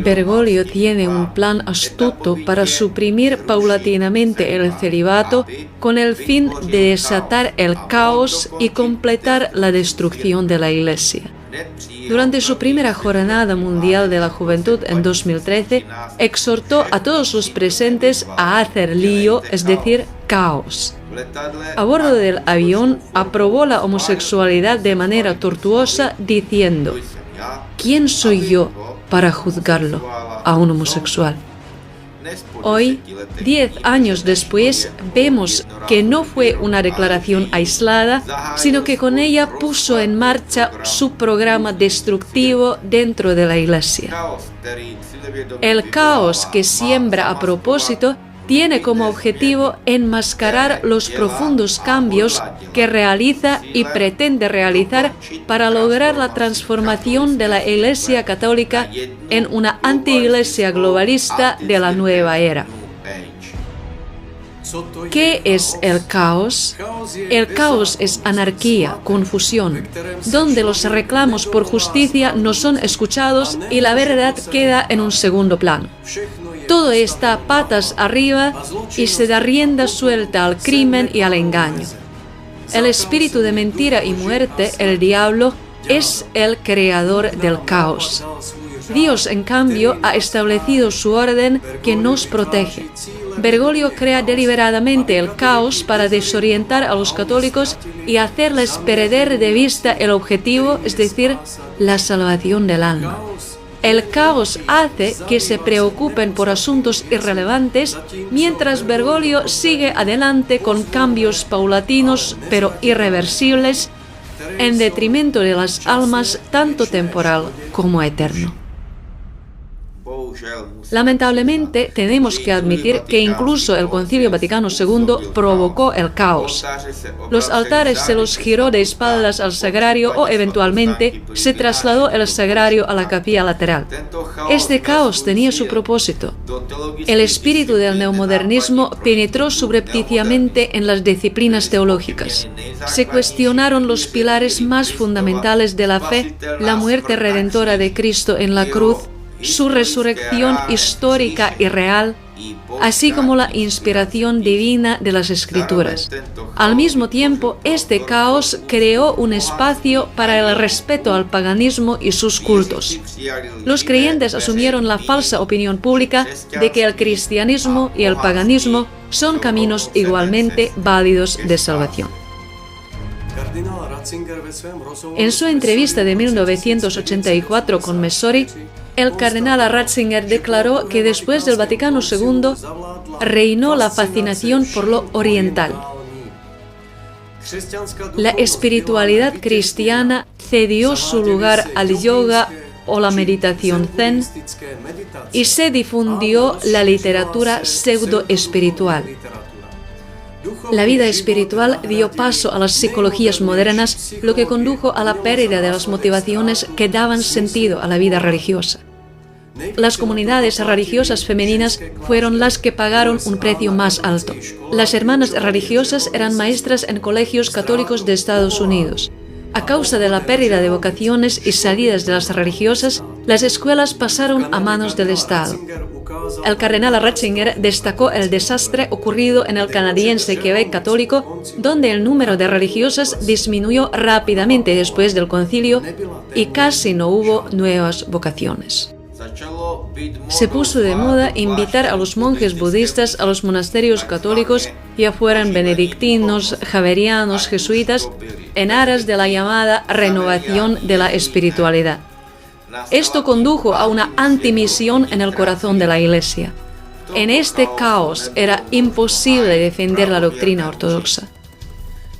Bergoglio tiene un plan astuto para suprimir paulatinamente el celibato con el fin de desatar el caos y completar la destrucción de la Iglesia. Durante su primera Jornada Mundial de la Juventud en 2013, exhortó a todos los presentes a hacer lío, es decir, caos. A bordo del avión aprobó la homosexualidad de manera tortuosa diciendo: ¿quién soy yo para juzgarlo a un homosexual? Hoy, 10 años después, vemos que no fue una declaración aislada, sino que con ella puso en marcha su programa destructivo dentro de la Iglesia. El caos que siembra a propósito tiene como objetivo enmascarar los profundos cambios que realiza y pretende realizar para lograr la transformación de la Iglesia Católica en una anti-iglesia globalista de la nueva era. ¿Qué es el caos? El caos es anarquía, confusión, donde los reclamos por justicia no son escuchados y la verdad queda en un segundo plano. Todo está patas arriba y se da rienda suelta al crimen y al engaño. El espíritu de mentira y muerte, el diablo, es el creador del caos. Dios, en cambio, ha establecido su orden que nos protege. Bergoglio crea deliberadamente el caos para desorientar a los católicos y hacerles perder de vista el objetivo, es decir, la salvación del alma. El caos hace que se preocupen por asuntos irrelevantes, mientras Bergoglio sigue adelante con cambios paulatinos pero irreversibles, en detrimento de las almas tanto temporal como eterno. Lamentablemente, tenemos que admitir que incluso el Concilio Vaticano II provocó el caos. Los altares se los giró de espaldas al sagrario o, eventualmente, se trasladó el sagrario a la capilla lateral. Este caos tenía su propósito. El espíritu del neomodernismo penetró subrepticiamente en las disciplinas teológicas. Se cuestionaron los pilares más fundamentales de la fe, la muerte redentora de Cristo en la cruz, su resurrección histórica y real, así como la inspiración divina de las Escrituras. Al mismo tiempo, este caos creó un espacio para el respeto al paganismo y sus cultos. Los creyentes asumieron la falsa opinión pública de que el cristianismo y el paganismo son caminos igualmente válidos de salvación. En su entrevista de 1984 con Messori, el cardenal Ratzinger declaró que después del Vaticano II reinó la fascinación por lo oriental. La espiritualidad cristiana cedió su lugar al yoga o la meditación zen y se difundió la literatura pseudo-espiritual. La vida espiritual dio paso a las psicologías modernas, lo que condujo a la pérdida de las motivaciones que daban sentido a la vida religiosa. Las comunidades religiosas femeninas fueron las que pagaron un precio más alto. Las hermanas religiosas eran maestras en colegios católicos de Estados Unidos. A causa de la pérdida de vocaciones y salidas de las religiosas, las escuelas pasaron a manos del Estado. El cardenal Ratzinger destacó el desastre ocurrido en el canadiense Quebec católico, donde el número de religiosas disminuyó rápidamente después del concilio y casi no hubo nuevas vocaciones. Se puso de moda invitar a los monjes budistas a los monasterios católicos, ya fueran benedictinos, javerianos, jesuitas, en aras de la llamada renovación de la espiritualidad. Esto condujo a una antimisión en el corazón de la Iglesia. En este caos era imposible defender la doctrina ortodoxa.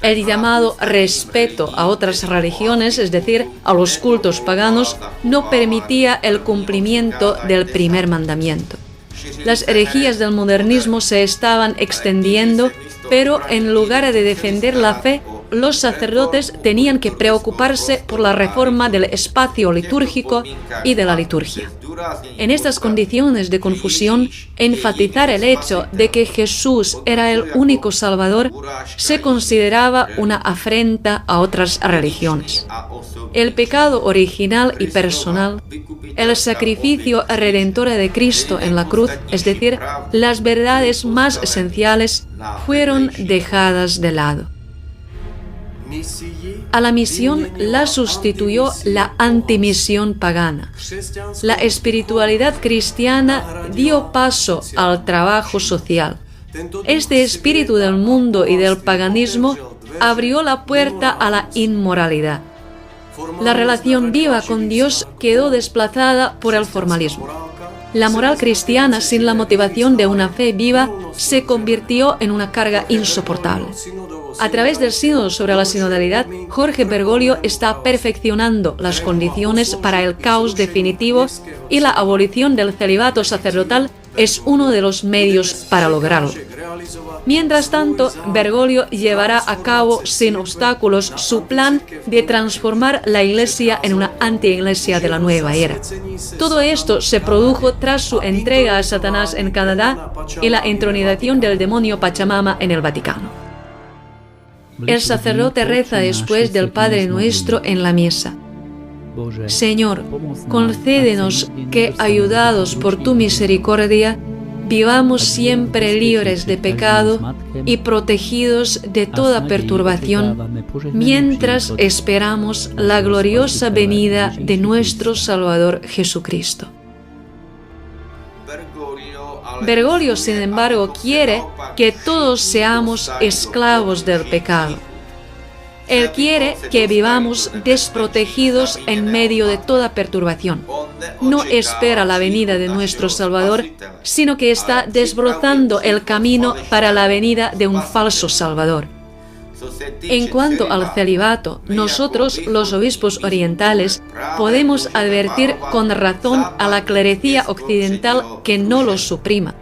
El llamado respeto a otras religiones, es decir, a los cultos paganos, no permitía el cumplimiento del primer mandamiento. Las herejías del modernismo se estaban extendiendo, pero en lugar de defender la fe, los sacerdotes tenían que preocuparse por la reforma del espacio litúrgico y de la liturgia. En estas condiciones de confusión, enfatizar el hecho de que Jesús era el único Salvador se consideraba una afrenta a otras religiones. El pecado original y personal, el sacrificio redentor de Cristo en la cruz, es decir, las verdades más esenciales, fueron dejadas de lado. A la misión la sustituyó la antimisión pagana. La espiritualidad cristiana dio paso al trabajo social. Este espíritu del mundo y del paganismo abrió la puerta a la inmoralidad. La relación viva con Dios quedó desplazada por el formalismo. La moral cristiana sin la motivación de una fe viva se convirtió en una carga insoportable. A través del sínodo sobre la sinodalidad, Jorge Bergoglio está perfeccionando las condiciones para el caos definitivo y la abolición del celibato sacerdotal es uno de los medios para lograrlo. Mientras tanto, Bergoglio llevará a cabo sin obstáculos su plan de transformar la Iglesia en una anti-iglesia de la nueva era. Todo esto se produjo tras su entrega a Satanás en Canadá y la entronización del demonio Pachamama en el Vaticano. El sacerdote reza después del Padre Nuestro en la misa: Señor, concédenos que, ayudados por tu misericordia, vivamos siempre libres de pecado y protegidos de toda perturbación, mientras esperamos la gloriosa venida de nuestro Salvador Jesucristo. Bergoglio, sin embargo, quiere que todos seamos esclavos del pecado. Él quiere que vivamos desprotegidos en medio de toda perturbación. No espera la venida de nuestro Salvador, sino que está desbrozando el camino para la venida de un falso Salvador. En cuanto al celibato, nosotros, los obispos orientales, podemos advertir con razón a la clerecía occidental que no lo suprima.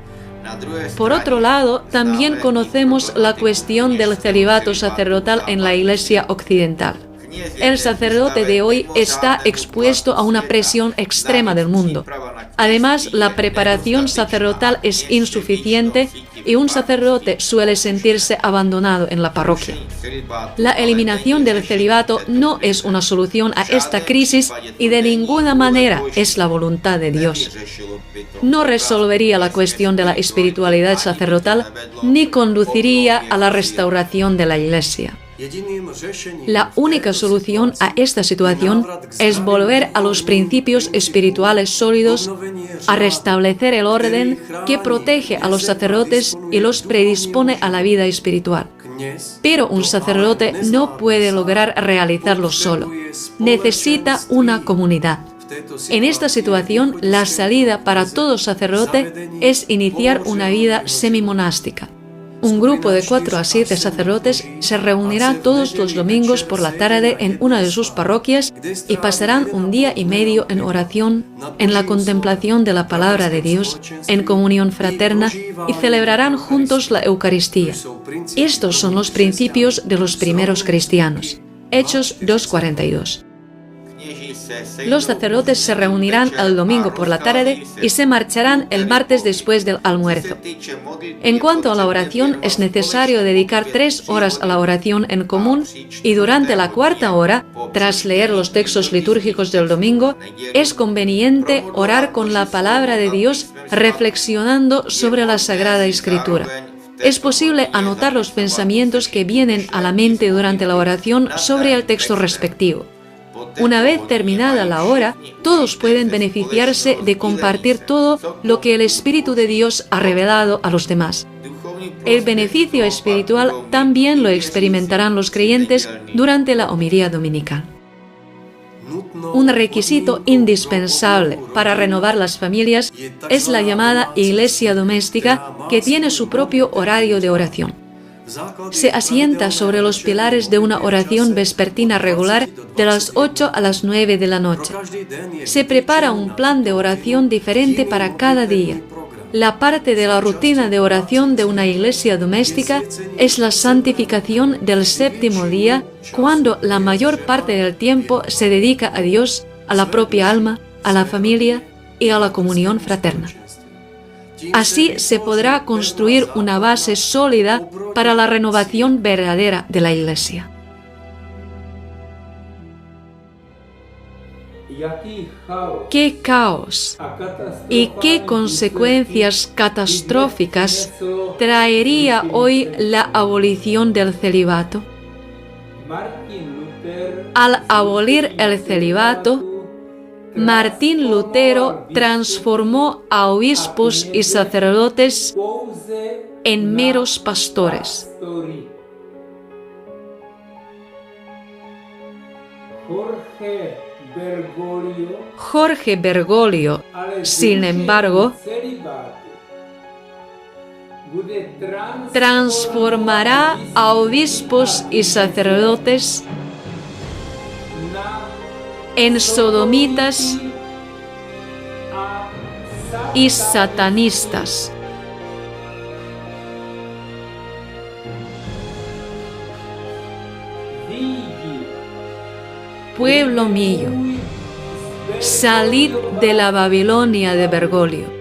Por otro lado, también conocemos la cuestión del celibato sacerdotal en la Iglesia occidental. El sacerdote de hoy está expuesto a una presión extrema del mundo. Además, la preparación sacerdotal es insuficiente y un sacerdote suele sentirse abandonado en la parroquia. La eliminación del celibato no es una solución a esta crisis y de ninguna manera es la voluntad de Dios. No resolvería la cuestión de la espiritualidad sacerdotal ni conduciría a la restauración de la Iglesia. La única solución a esta situación es volver a los principios espirituales sólidos, a restablecer el orden que protege a los sacerdotes y los predispone a la vida espiritual. Pero un sacerdote no puede lograr realizarlo solo. Necesita una comunidad. En esta situación, la salida para todo sacerdote es iniciar una vida semimonástica. Un grupo de 4 a 7 sacerdotes se reunirá todos los domingos por la tarde en una de sus parroquias y pasarán un día y medio en oración, en la contemplación de la palabra de Dios, en comunión fraterna y celebrarán juntos la Eucaristía. Estos son los principios de los primeros cristianos. Hechos 2:42. Los sacerdotes se reunirán el domingo por la tarde y se marcharán el martes después del almuerzo. En cuanto a la oración, es necesario dedicar 3 horas a la oración en común y durante la 4ª hora, tras leer los textos litúrgicos del domingo, es conveniente orar con la palabra de Dios reflexionando sobre la Sagrada Escritura. Es posible anotar los pensamientos que vienen a la mente durante la oración sobre el texto respectivo. Una vez terminada la hora, todos pueden beneficiarse de compartir todo lo que el Espíritu de Dios ha revelado a los demás. El beneficio espiritual también lo experimentarán los creyentes durante la homilía dominical. Un requisito indispensable para renovar las familias es la llamada iglesia doméstica, que tiene su propio horario de oración. Se asienta sobre los pilares de una oración vespertina regular de las 8 a las 9 de la noche. Se prepara un plan de oración diferente para cada día. La parte de la rutina de oración de una iglesia doméstica es la santificación del 7º día, cuando la mayor parte del tiempo se dedica a Dios, a la propia alma, a la familia, y a la comunión fraterna. Así se podrá construir una base sólida para la renovación verdadera de la Iglesia. ¡Qué caos y qué consecuencias catastróficas traería hoy la abolición del celibato! Al abolir el celibato, Martín Lutero transformó a obispos y sacerdotes en meros pastores. Jorge Bergoglio, sin embargo, transformará a obispos y sacerdotes en sodomitas y satanistas. Pueblo mío, salid de la Babilonia de Bergoglio.